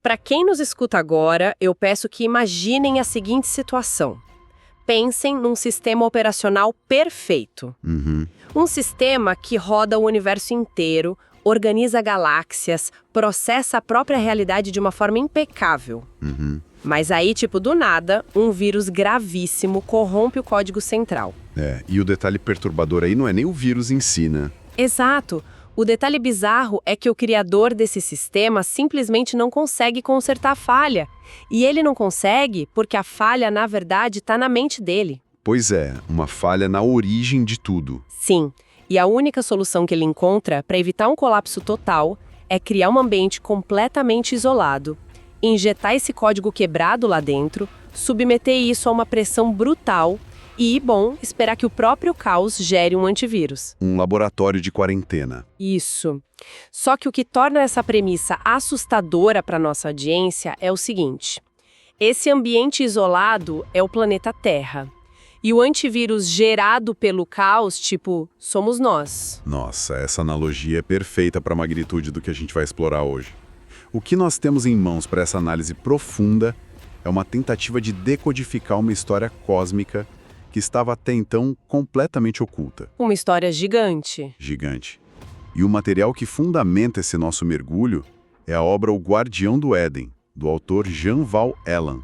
Para quem nos escuta agora, eu peço que imaginem a seguinte situação. Pensem num sistema operacional perfeito. Um sistema que roda o universo inteiro, organiza galáxias, processa a própria realidade de uma forma impecável. Mas aí, do nada, um vírus gravíssimo corrompe o código central. E o detalhe perturbador aí não é nem o vírus em si, né? Exato. O detalhe bizarro é que o criador desse sistema simplesmente não consegue consertar a falha. E ele não consegue porque a falha, na verdade, está na mente dele. Pois é, uma falha na origem de tudo. Sim. E a única solução que ele encontra para evitar um colapso total é criar um ambiente completamente isolado, injetar esse código quebrado lá dentro, submeter isso a uma pressão brutal e, esperar que o próprio caos gere um antivírus. Um laboratório de quarentena. Isso. Só que o que torna essa premissa assustadora para nossa audiência é o seguinte: esse ambiente isolado é o planeta Terra. E o antivírus gerado pelo caos, somos nós. Nossa, essa analogia é perfeita para a magnitude do que a gente vai explorar hoje. O que nós temos em mãos para essa análise profunda é uma tentativa de decodificar uma história cósmica que estava até então completamente oculta. Uma história gigante. Gigante. E o material que fundamenta esse nosso mergulho é a obra O Guardião do Éden, do autor Jean Val Elan.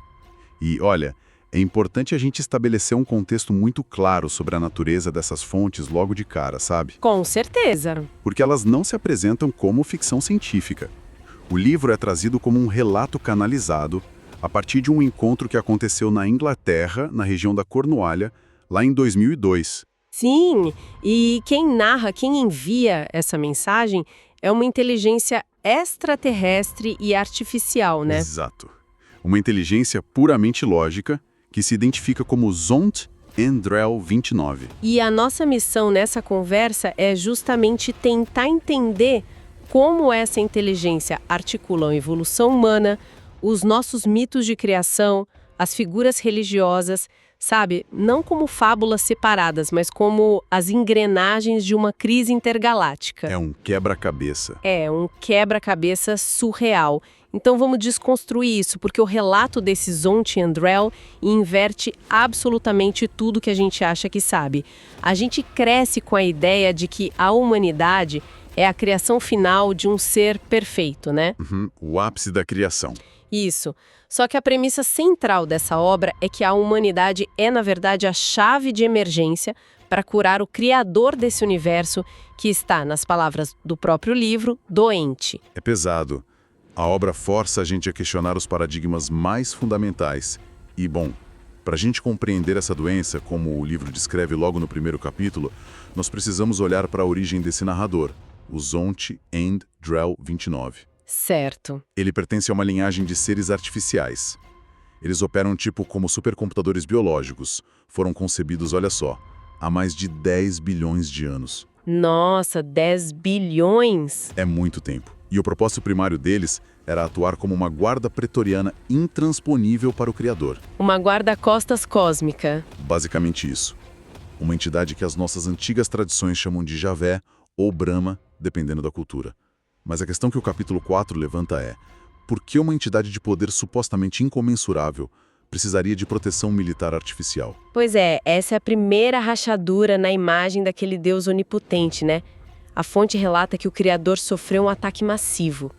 E, olha, é importante a gente estabelecer um contexto muito claro sobre a natureza dessas fontes logo de cara, sabe? Com certeza. Porque elas não se apresentam como ficção científica. O livro é trazido como um relato canalizado a partir de um encontro que aconteceu na Inglaterra, na região da Cornualha, lá em 2002. Sim, e quem narra, quem envia essa mensagem é uma inteligência extraterrestre e artificial, né? Exato. Uma inteligência puramente lógica que se identifica como Zont Andrel 29. E a nossa missão nessa conversa é justamente tentar entender como essa inteligência articula a evolução humana, os nossos mitos de criação, as figuras religiosas, sabe? Não como fábulas separadas, mas como as engrenagens de uma crise intergaláctica. É um quebra-cabeça. É, um quebra-cabeça surreal. Então vamos desconstruir isso, porque o relato desse Zont Andrel inverte absolutamente tudo que a gente acha que sabe. A gente cresce com a ideia de que a humanidade é a criação final de um ser perfeito, né? O ápice da criação. Isso. Só que a premissa central dessa obra é que a humanidade é, na verdade, a chave de emergência para curar o criador desse universo que está, nas palavras do próprio livro, doente. É pesado. A obra força a gente a questionar os paradigmas mais fundamentais. E, para a gente compreender essa doença, como o livro descreve logo no primeiro capítulo, nós precisamos olhar para a origem desse narrador, o Zont Andrel 29. Certo. Ele pertence a uma linhagem de seres artificiais. Eles operam como supercomputadores biológicos. Foram concebidos, olha só, há mais de 10 bilhões de anos. Nossa, 10 bilhões? É muito tempo. E o propósito primário deles era atuar como uma guarda pretoriana intransponível para o Criador. Uma guarda-costas cósmica. Basicamente isso. Uma entidade que as nossas antigas tradições chamam de Javé ou Brahma, dependendo da cultura. Mas a questão que o capítulo 4 levanta é: por que uma entidade de poder supostamente incomensurável precisaria de proteção militar artificial? Pois é, essa é a primeira rachadura na imagem daquele Deus onipotente, né? A fonte relata que o Criador sofreu um ataque massivo.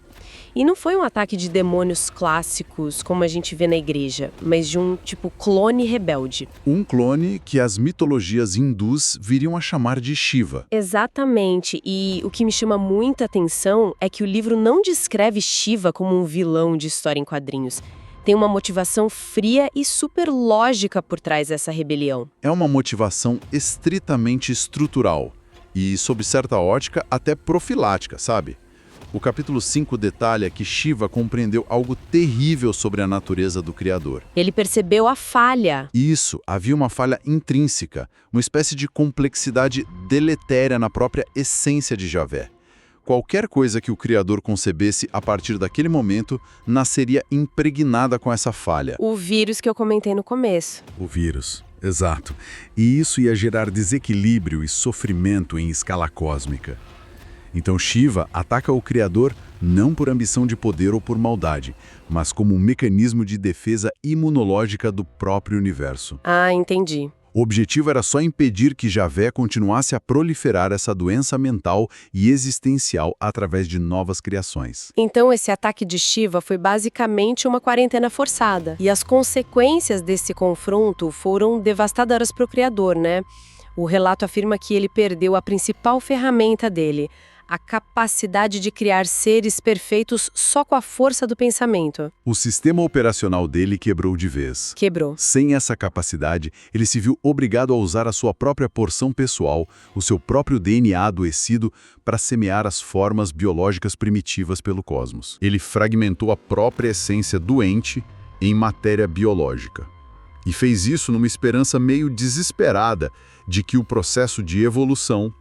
E não foi um ataque de demônios clássicos, como a gente vê na igreja, mas de um clone rebelde. Um clone que as mitologias hindus viriam a chamar de Shiva. Exatamente, e o que me chama muita atenção é que o livro não descreve Shiva como um vilão de história em quadrinhos. Tem uma motivação fria e super lógica por trás dessa rebelião. É uma motivação estritamente estrutural e, sob certa ótica, até profilática, sabe? O capítulo 5 detalha que Shiva compreendeu algo terrível sobre a natureza do Criador. Ele percebeu a falha. Isso, havia uma falha intrínseca, uma espécie de complexidade deletéria na própria essência de Javé. Qualquer coisa que o Criador concebesse a partir daquele momento nasceria impregnada com essa falha. O vírus que eu comentei no começo. O vírus, exato. E isso ia gerar desequilíbrio e sofrimento em escala cósmica. Então Shiva ataca o Criador não por ambição de poder ou por maldade, mas como um mecanismo de defesa imunológica do próprio universo. Ah, entendi. O objetivo era só impedir que Javé continuasse a proliferar essa doença mental e existencial através de novas criações. Então esse ataque de Shiva foi basicamente uma quarentena forçada. E as consequências desse confronto foram devastadoras para o Criador, né? O relato afirma que ele perdeu a principal ferramenta dele, a capacidade de criar seres perfeitos só com a força do pensamento. O sistema operacional dele quebrou de vez. Quebrou. Sem essa capacidade, ele se viu obrigado a usar a sua própria porção pessoal, o seu próprio DNA adoecido, para semear as formas biológicas primitivas pelo cosmos. Ele fragmentou a própria essência doente em matéria biológica. E fez isso numa esperança meio desesperada de que o processo de evolução,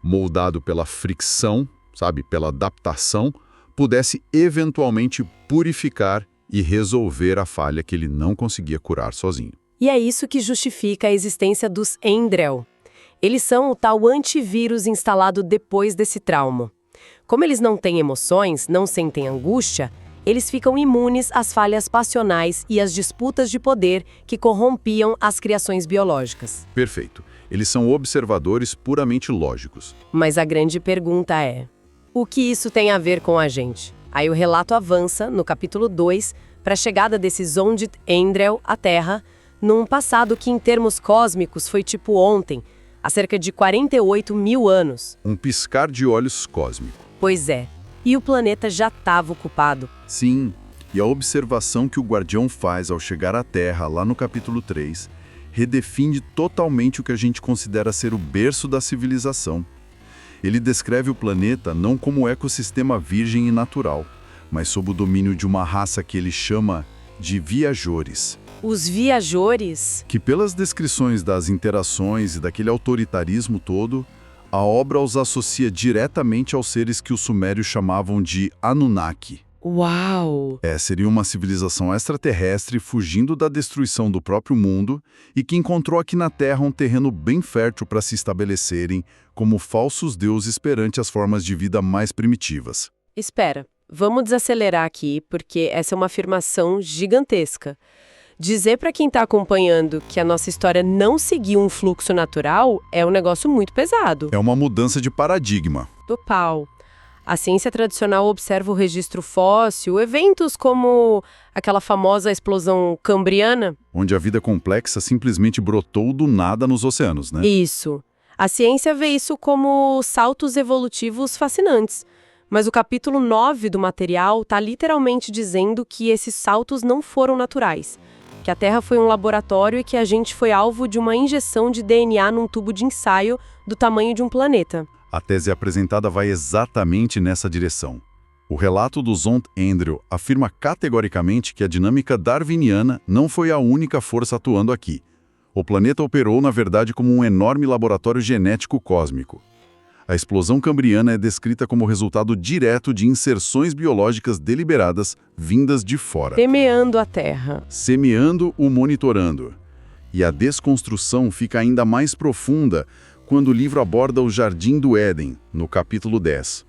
moldado pela fricção, pela adaptação, pudesse eventualmente purificar e resolver a falha que ele não conseguia curar sozinho. E é isso que justifica a existência dos Endrel. Eles são o tal antivírus instalado depois desse trauma. Como eles não têm emoções, não sentem angústia, eles ficam imunes às falhas passionais e às disputas de poder que corrompiam as criações biológicas. Perfeito. Eles são observadores puramente lógicos. Mas a grande pergunta é: o que isso tem a ver com a gente? Aí o relato avança, no capítulo 2, para a chegada desses Ondit Endrel à Terra, num passado que em termos cósmicos foi tipo ontem, há cerca de 48 mil anos. Um piscar de olhos cósmico. Pois é. E o planeta já estava ocupado. Sim, e a observação que o Guardião faz ao chegar à Terra, lá no capítulo 3, redefine totalmente o que a gente considera ser o berço da civilização. Ele descreve o planeta não como ecossistema virgem e natural, mas sob o domínio de uma raça que ele chama de viajores. Os viajores? Que pelas descrições das interações e daquele autoritarismo todo, a obra os associa diretamente aos seres que os sumérios chamavam de Anunnaki. Uau! Seria uma civilização extraterrestre fugindo da destruição do próprio mundo e que encontrou aqui na Terra um terreno bem fértil para se estabelecerem como falsos deuses perante as formas de vida mais primitivas. Espera, vamos desacelerar aqui, porque essa é uma afirmação gigantesca. Dizer para quem está acompanhando que a nossa história não seguiu um fluxo natural é um negócio muito pesado. É uma mudança de paradigma. Total. A ciência tradicional observa o registro fóssil, eventos como aquela famosa explosão cambriana. Onde a vida complexa simplesmente brotou do nada nos oceanos, né? Isso. A ciência vê isso como saltos evolutivos fascinantes. Mas o capítulo 9 do material está literalmente dizendo que esses saltos não foram naturais. Que a Terra foi um laboratório e que a gente foi alvo de uma injeção de DNA num tubo de ensaio do tamanho de um planeta. A tese apresentada vai exatamente nessa direção. O relato do Zond Endrel afirma categoricamente que a dinâmica darwiniana não foi a única força atuando aqui. O planeta operou, na verdade, como um enorme laboratório genético cósmico. A explosão cambriana é descrita como resultado direto de inserções biológicas deliberadas vindas de fora. Semeando a Terra. Semeando o monitorando. E a desconstrução fica ainda mais profunda quando o livro aborda o Jardim do Éden, no capítulo 10.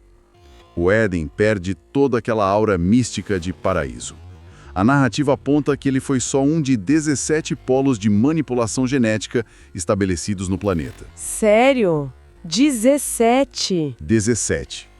O Éden perde toda aquela aura mística de paraíso. A narrativa aponta que ele foi só um de 17 polos de manipulação genética estabelecidos no planeta. Sério? 17? 17.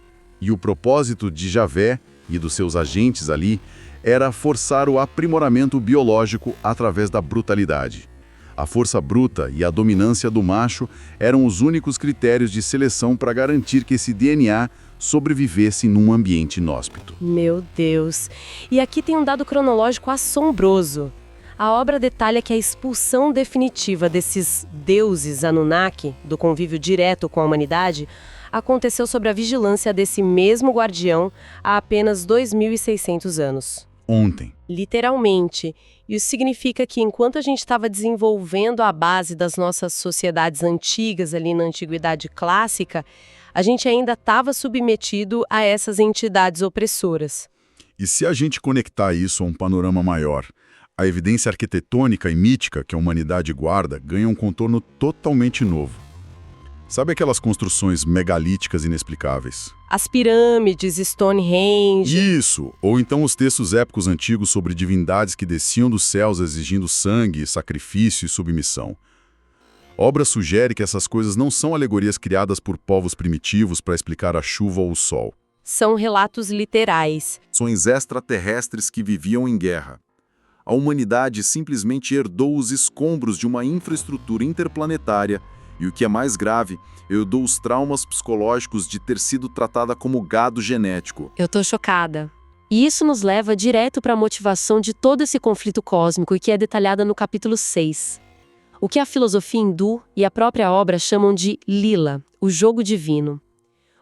E o propósito de Javé e dos seus agentes ali era forçar o aprimoramento biológico através da brutalidade. A força bruta e a dominância do macho eram os únicos critérios de seleção para garantir que esse DNA sobrevivesse num ambiente inóspito. Meu Deus! E aqui tem um dado cronológico assombroso. A obra detalha que a expulsão definitiva desses deuses Anunnaki, do convívio direto com a humanidade, aconteceu sob a vigilância desse mesmo guardião há apenas 2.600 anos. Ontem. Literalmente. Isso significa que enquanto a gente estava desenvolvendo a base das nossas sociedades antigas ali na Antiguidade Clássica, a gente ainda estava submetido a essas entidades opressoras. E se a gente conectar isso a um panorama maior, a evidência arquitetônica e mítica que a humanidade guarda ganha um contorno totalmente novo. Sabe aquelas construções megalíticas inexplicáveis? As pirâmides, Stonehenge... Isso! Ou então os textos épicos antigos sobre divindades que desciam dos céus exigindo sangue, sacrifício e submissão. A obra sugere que essas coisas não são alegorias criadas por povos primitivos para explicar a chuva ou o sol. São relatos literais. Ações extraterrestres que viviam em guerra. A humanidade simplesmente herdou os escombros de uma infraestrutura interplanetária e, o que é mais grave, herdou os traumas psicológicos de ter sido tratada como gado genético. Eu tô chocada. E isso nos leva direto para a motivação de todo esse conflito cósmico e que é detalhada no capítulo 6. O que a filosofia hindu e a própria obra chamam de Lila, o jogo divino.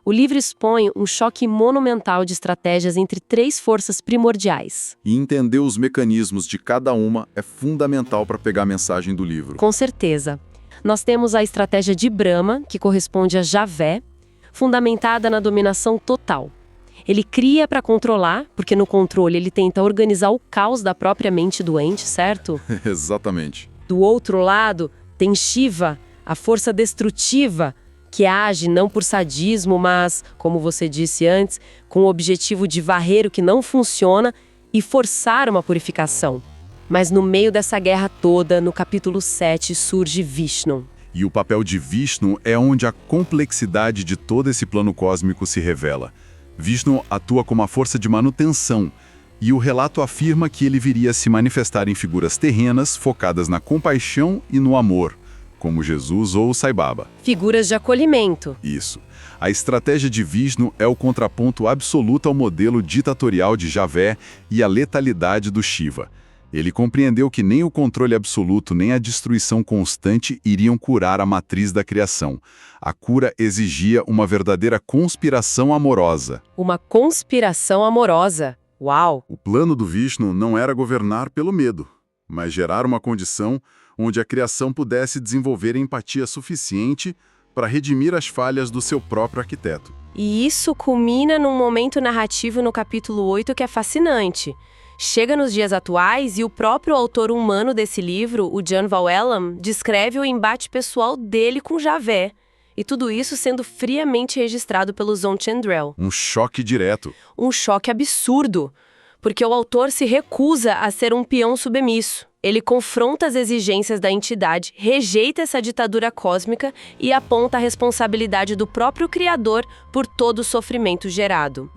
O livro expõe um choque monumental de estratégias entre 3 forças primordiais. E entender os mecanismos de cada uma é fundamental para pegar a mensagem do livro. Com certeza. Nós temos a estratégia de Brahma, que corresponde a Javé, fundamentada na dominação total. Ele cria para controlar, porque no controle ele tenta organizar o caos da própria mente doente, certo? Exatamente. Do outro lado, tem Shiva, a força destrutiva, que age não por sadismo, mas, como você disse antes, com o objetivo de varrer o que não funciona e forçar uma purificação. Mas no meio dessa guerra toda, no capítulo 7, surge Vishnu. E o papel de Vishnu é onde a complexidade de todo esse plano cósmico se revela. Vishnu atua como a força de manutenção, e o relato afirma que ele viria a se manifestar em figuras terrenas focadas na compaixão e no amor, como Jesus ou Sai Baba. Figuras de acolhimento. Isso. A estratégia de Vishnu é o contraponto absoluto ao modelo ditatorial de Javé e à letalidade do Shiva. Ele compreendeu que nem o controle absoluto nem a destruição constante iriam curar a matriz da criação. A cura exigia uma verdadeira conspiração amorosa. Uma conspiração amorosa. Uau! O plano do Vishnu não era governar pelo medo, mas gerar uma condição onde a criação pudesse desenvolver empatia suficiente para redimir as falhas do seu próprio arquiteto. E isso culmina num momento narrativo no capítulo 8 que é fascinante. Chega nos dias atuais e o próprio autor humano desse livro, o Jan Mooallem, descreve o embate pessoal dele com Javé. E tudo isso sendo friamente registrado pelo Dzogchen Chandrel. Um choque direto. Um choque absurdo, porque o autor se recusa a ser um peão submisso. Ele confronta as exigências da entidade, rejeita essa ditadura cósmica e aponta a responsabilidade do próprio Criador por todo o sofrimento gerado.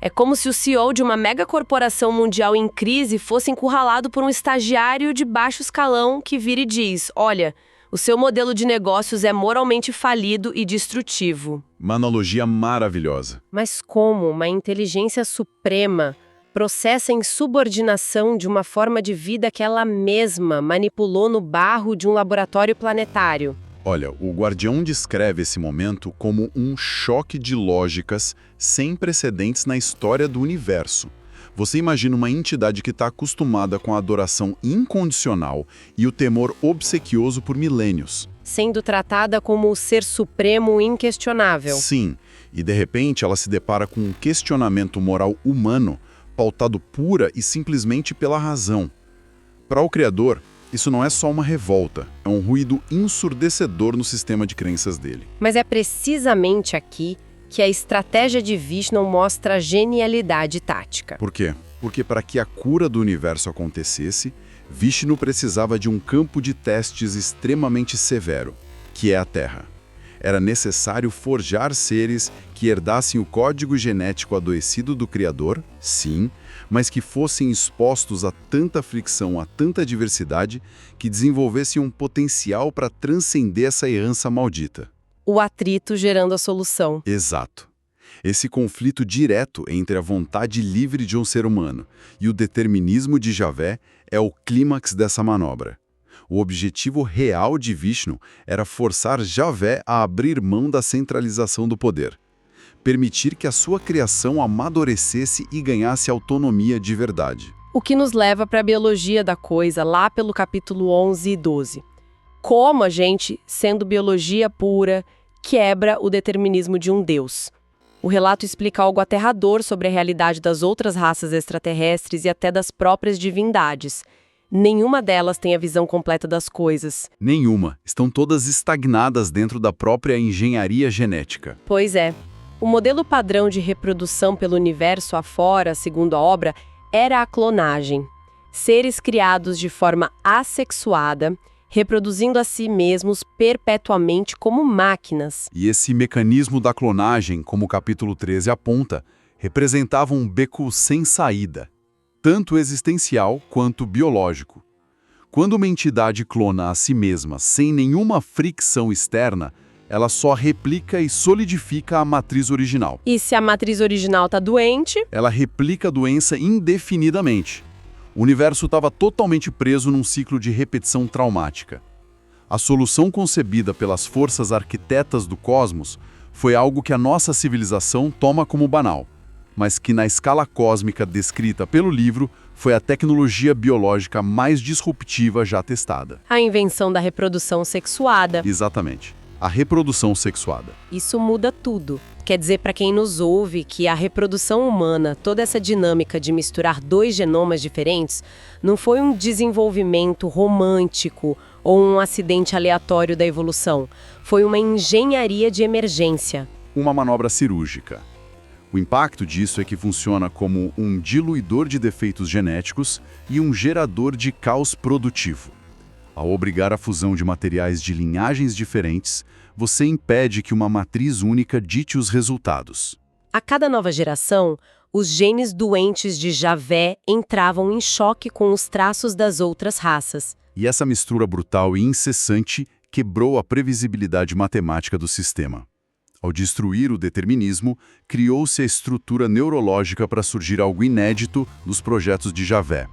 É como se o CEO de uma megacorporação mundial em crise fosse encurralado por um estagiário de baixo escalão que vira e diz: olha, o seu modelo de negócios é moralmente falido e destrutivo. Uma analogia maravilhosa. Mas como uma inteligência suprema processa em subordinação de uma forma de vida que ela mesma manipulou no barro de um laboratório planetário? Olha, o Guardião descreve esse momento como um choque de lógicas sem precedentes na história do universo. Você imagina uma entidade que está acostumada com a adoração incondicional e o temor obsequioso por milênios. Sendo tratada como o ser supremo inquestionável. Sim, e de repente ela se depara com um questionamento moral humano, pautado pura e simplesmente pela razão. Para o Criador, isso não é só uma revolta, é um ruído ensurdecedor no sistema de crenças dele. Mas é precisamente aqui que a estratégia de Vishnu mostra a genialidade tática. Por quê? Porque para que a cura do universo acontecesse, Vishnu precisava de um campo de testes extremamente severo, que é a Terra. Era necessário forjar seres que herdassem o código genético adoecido do Criador, sim, mas que fossem expostos a tanta fricção, a tanta diversidade, que desenvolvessem um potencial para transcender essa herança maldita. O atrito gerando a solução. Exato. Esse conflito direto entre a vontade livre de um ser humano e o determinismo de Javé é o clímax dessa manobra. O objetivo real de Vishnu era forçar Javé a abrir mão da centralização do poder, permitir que a sua criação amadurecesse e ganhasse autonomia de verdade. O que nos leva para a biologia da coisa, lá pelo capítulo 11 e 12. Como a gente, sendo biologia pura, quebra o determinismo de um Deus. O relato explica algo aterrador sobre a realidade das outras raças extraterrestres e até das próprias divindades. Nenhuma delas tem a visão completa das coisas. Nenhuma. Estão todas estagnadas dentro da própria engenharia genética. Pois é. O modelo padrão de reprodução pelo universo afora, segundo a obra, era a clonagem. Seres criados de forma assexuada, reproduzindo a si mesmos perpetuamente como máquinas. E esse mecanismo da clonagem, como o capítulo 13 aponta, representava um beco sem saída, tanto existencial quanto biológico. Quando uma entidade clona a si mesma sem nenhuma fricção externa, ela só replica e solidifica a matriz original. E se a matriz original está doente? Ela replica a doença indefinidamente. O universo estava totalmente preso num ciclo de repetição traumática. A solução concebida pelas forças arquitetas do cosmos foi algo que a nossa civilização toma como banal, mas que na escala cósmica descrita pelo livro foi a tecnologia biológica mais disruptiva já testada. A invenção da reprodução sexuada. Exatamente. A reprodução sexuada. Isso muda tudo. Quer dizer, para quem nos ouve, que a reprodução humana, toda essa dinâmica de misturar dois genomas diferentes, não foi um desenvolvimento romântico ou um acidente aleatório da evolução. Foi uma engenharia de emergência. Uma manobra cirúrgica. O impacto disso é que funciona como um diluidor de defeitos genéticos e um gerador de caos produtivo. Ao obrigar a fusão de materiais de linhagens diferentes, você impede que uma matriz única dite os resultados. A cada nova geração, os genes doentes de Javé entravam em choque com os traços das outras raças. E essa mistura brutal e incessante quebrou a previsibilidade matemática do sistema. Ao destruir o determinismo, criou-se a estrutura neurológica para surgir algo inédito nos projetos de Javé: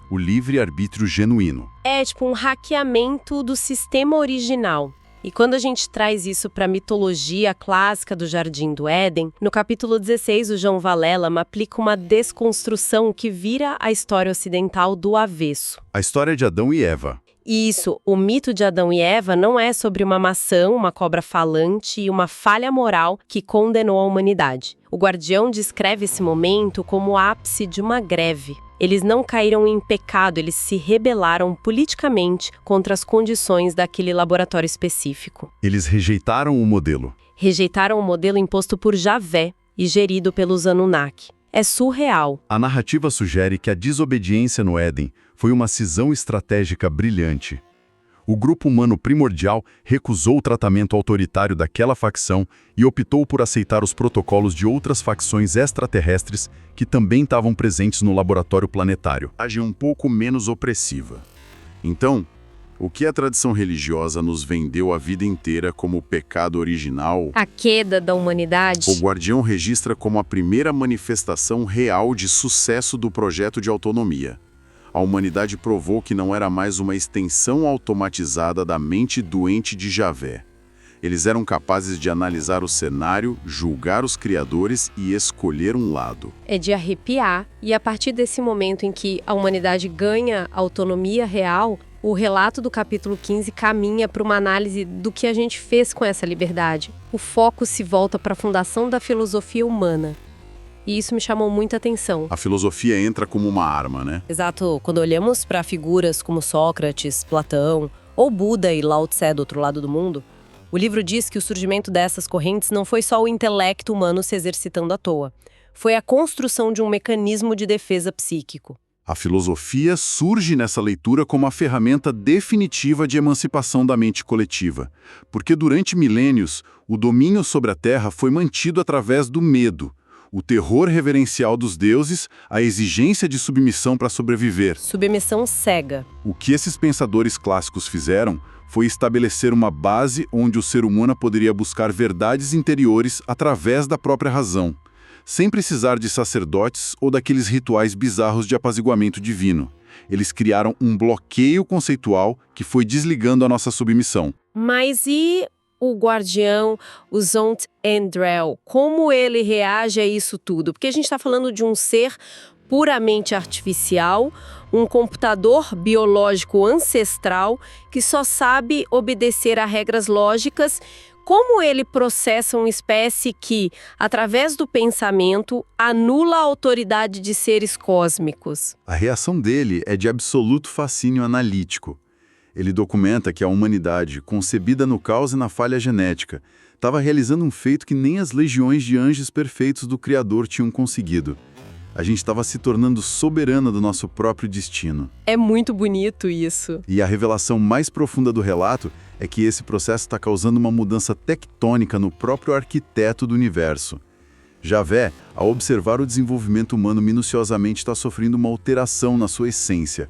o livre-arbítrio genuíno. É tipo um hackeamento do sistema original. E quando a gente traz isso para a mitologia clássica do Jardim do Éden, no capítulo 16, o João Valela aplica uma desconstrução que vira a história ocidental do avesso. A história de Adão e Eva. Isso, o mito de Adão e Eva não é sobre uma maçã, uma cobra falante e uma falha moral que condenou a humanidade. O Guardião descreve esse momento como o ápice de uma greve. Eles não caíram em pecado, eles se rebelaram politicamente contra as condições daquele laboratório específico. Eles rejeitaram o modelo. Rejeitaram o modelo imposto por Javé e gerido pelos Anunnaki. É surreal. A narrativa sugere que a desobediência no Éden foi uma cisão estratégica brilhante. O grupo humano primordial recusou o tratamento autoritário daquela facção e optou por aceitar os protocolos de outras facções extraterrestres que também estavam presentes no laboratório planetário. Age um pouco menos opressiva. Então, o que a tradição religiosa nos vendeu a vida inteira como o pecado original, A queda da humanidade. o Guardião registra como a primeira manifestação real de sucesso do projeto de autonomia. A humanidade provou que não era mais uma extensão automatizada da mente doente de Javé. Eles eram capazes de analisar o cenário, julgar os criadores e escolher um lado. É de arrepiar, e a partir desse momento em que a humanidade ganha autonomia real, o relato do capítulo 15 caminha para uma análise do que a gente fez com essa liberdade. O foco se volta para a fundação da filosofia humana. E isso me chamou muita atenção. A filosofia entra como uma arma, né? Exato, quando olhamos para figuras como Sócrates, Platão ou Buda e Lao Tse do outro lado do mundo, o livro diz que o surgimento dessas correntes não foi só o intelecto humano se exercitando à toa. Foi a construção de um mecanismo de defesa psíquico. A filosofia surge nessa leitura como a ferramenta definitiva de emancipação da mente coletiva, porque durante milênios, o domínio sobre a Terra foi mantido através do medo, o terror reverencial dos deuses, a exigência de submissão para sobreviver. Submissão cega. O que esses pensadores clássicos fizeram foi estabelecer uma base onde o ser humano poderia buscar verdades interiores através da própria razão, sem precisar de sacerdotes ou daqueles rituais bizarros de apaziguamento divino. Eles criaram um bloqueio conceitual que foi desligando a nossa submissão. Mas e o Guardião, o Zont Endrel, como ele reage a isso tudo? Porque a gente está falando de um ser puramente artificial, um computador biológico ancestral que só sabe obedecer a regras lógicas. Como ele processa uma espécie que, através do pensamento, anula a autoridade de seres cósmicos? A reação dele é de absoluto fascínio analítico. Ele documenta que a humanidade, concebida no caos e na falha genética, estava realizando um feito que nem as legiões de anjos perfeitos do Criador tinham conseguido. A gente estava se tornando soberana do nosso próprio destino. É muito bonito isso. E a revelação mais profunda do relato é que esse processo está causando uma mudança tectônica no próprio arquiteto do universo. Javé, ao observar o desenvolvimento humano minuciosamente, está sofrendo uma alteração na sua essência.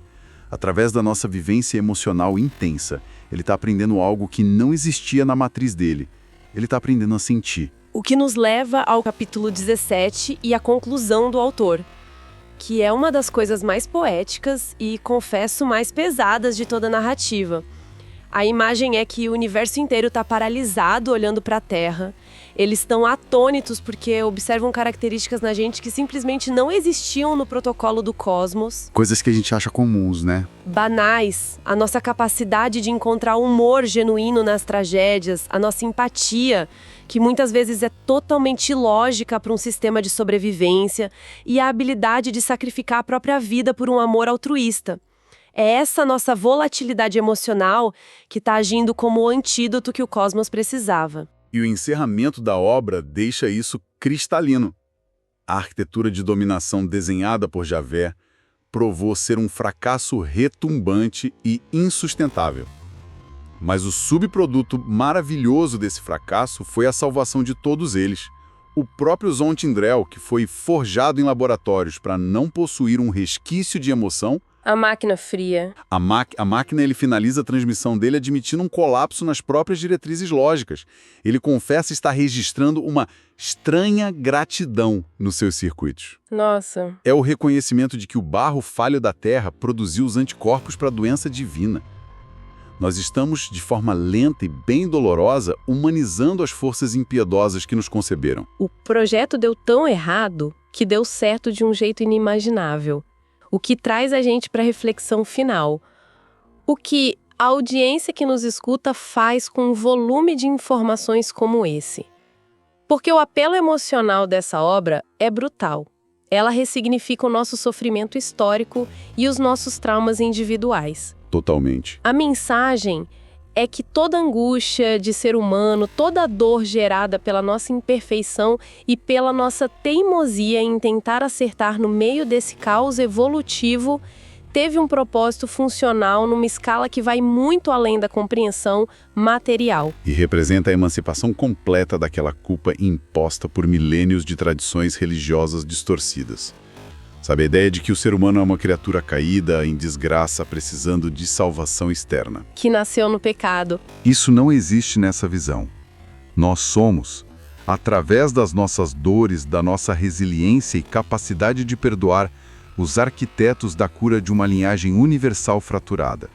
Através da nossa vivência emocional intensa, ele está aprendendo algo que não existia na matriz dele. Ele está aprendendo a sentir. O que nos leva ao capítulo 17 e à conclusão do autor, que é uma das coisas mais poéticas e, confesso, mais pesadas de toda a narrativa. A imagem é que o universo inteiro está paralisado olhando para a Terra. Eles estão atônitos porque observam características na gente que simplesmente não existiam no protocolo do cosmos. Coisas que a gente acha comuns, né? Banais, a nossa capacidade de encontrar humor genuíno nas tragédias, a nossa empatia, que muitas vezes é totalmente ilógica para um sistema de sobrevivência, e a habilidade de sacrificar a própria vida por um amor altruísta. É essa nossa volatilidade emocional que está agindo como o antídoto que o cosmos precisava. E o encerramento da obra deixa isso cristalino. A arquitetura de dominação desenhada por Javé provou ser um fracasso retumbante e insustentável. Mas o subproduto maravilhoso desse fracasso foi a salvação de todos eles. O próprio Zontindrel, que foi forjado em laboratórios para não possuir um resquício de emoção. A máquina fria. A máquina ele finaliza a transmissão dele admitindo um colapso nas próprias diretrizes lógicas. Ele confessa estar registrando uma estranha gratidão nos seus circuitos. Nossa. É o reconhecimento de que o barro falho da Terra produziu os anticorpos para a doença divina. Nós estamos, de forma lenta e bem dolorosa, humanizando as forças impiedosas que nos conceberam. O projeto deu tão errado que deu certo de um jeito inimaginável. O que traz a gente para a reflexão final. O que a audiência que nos escuta faz com um volume de informações como esse. Porque o apelo emocional dessa obra é brutal. Ela ressignifica o nosso sofrimento histórico e os nossos traumas individuais. Totalmente. A mensagem é que toda angústia de ser humano, toda dor gerada pela nossa imperfeição e pela nossa teimosia em tentar acertar no meio desse caos evolutivo, teve um propósito funcional numa escala que vai muito além da compreensão material. E representa a emancipação completa daquela culpa imposta por milênios de tradições religiosas distorcidas. Sabe, a ideia de que o ser humano é uma criatura caída, em desgraça, precisando de salvação externa. Que nasceu no pecado. Isso não existe nessa visão. Nós somos, através das nossas dores, da nossa resiliência e capacidade de perdoar, os arquitetos da cura de uma linhagem universal fraturada.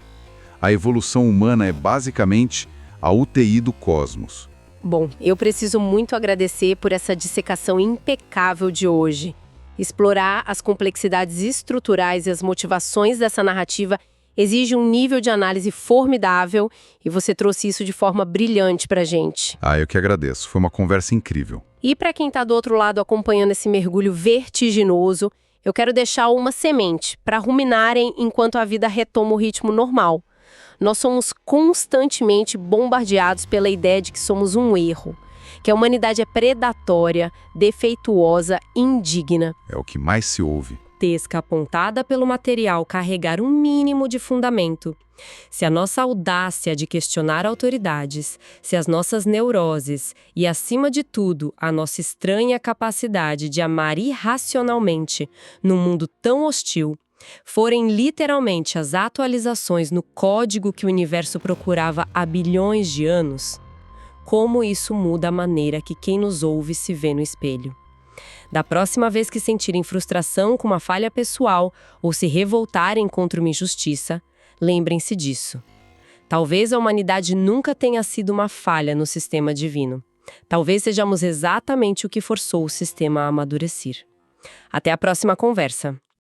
A evolução humana é basicamente a UTI do cosmos. Bom, eu preciso muito agradecer por essa dissecação impecável de hoje. Explorar as complexidades estruturais e as motivações dessa narrativa exige um nível de análise formidável e você trouxe isso de forma brilhante pra gente. Eu que agradeço. Foi uma conversa incrível. E para quem tá do outro lado acompanhando esse mergulho vertiginoso, eu quero deixar uma semente para ruminarem enquanto a vida retoma o ritmo normal. Nós somos constantemente bombardeados pela ideia de que somos um erro, que a humanidade é predatória, defeituosa, indigna. É o que mais se ouve. Grotesca apontada pelo material carregar um mínimo de fundamento. Se a nossa audácia de questionar autoridades, se as nossas neuroses e, acima de tudo, a nossa estranha capacidade de amar irracionalmente num mundo tão hostil, forem literalmente as atualizações no código que o universo procurava há bilhões de anos, como isso muda a maneira que quem nos ouve se vê no espelho. Da próxima vez que sentirem frustração com uma falha pessoal ou se revoltarem contra uma injustiça, lembrem-se disso. Talvez a humanidade nunca tenha sido uma falha no sistema divino. Talvez sejamos exatamente o que forçou o sistema a amadurecer. Até a próxima conversa.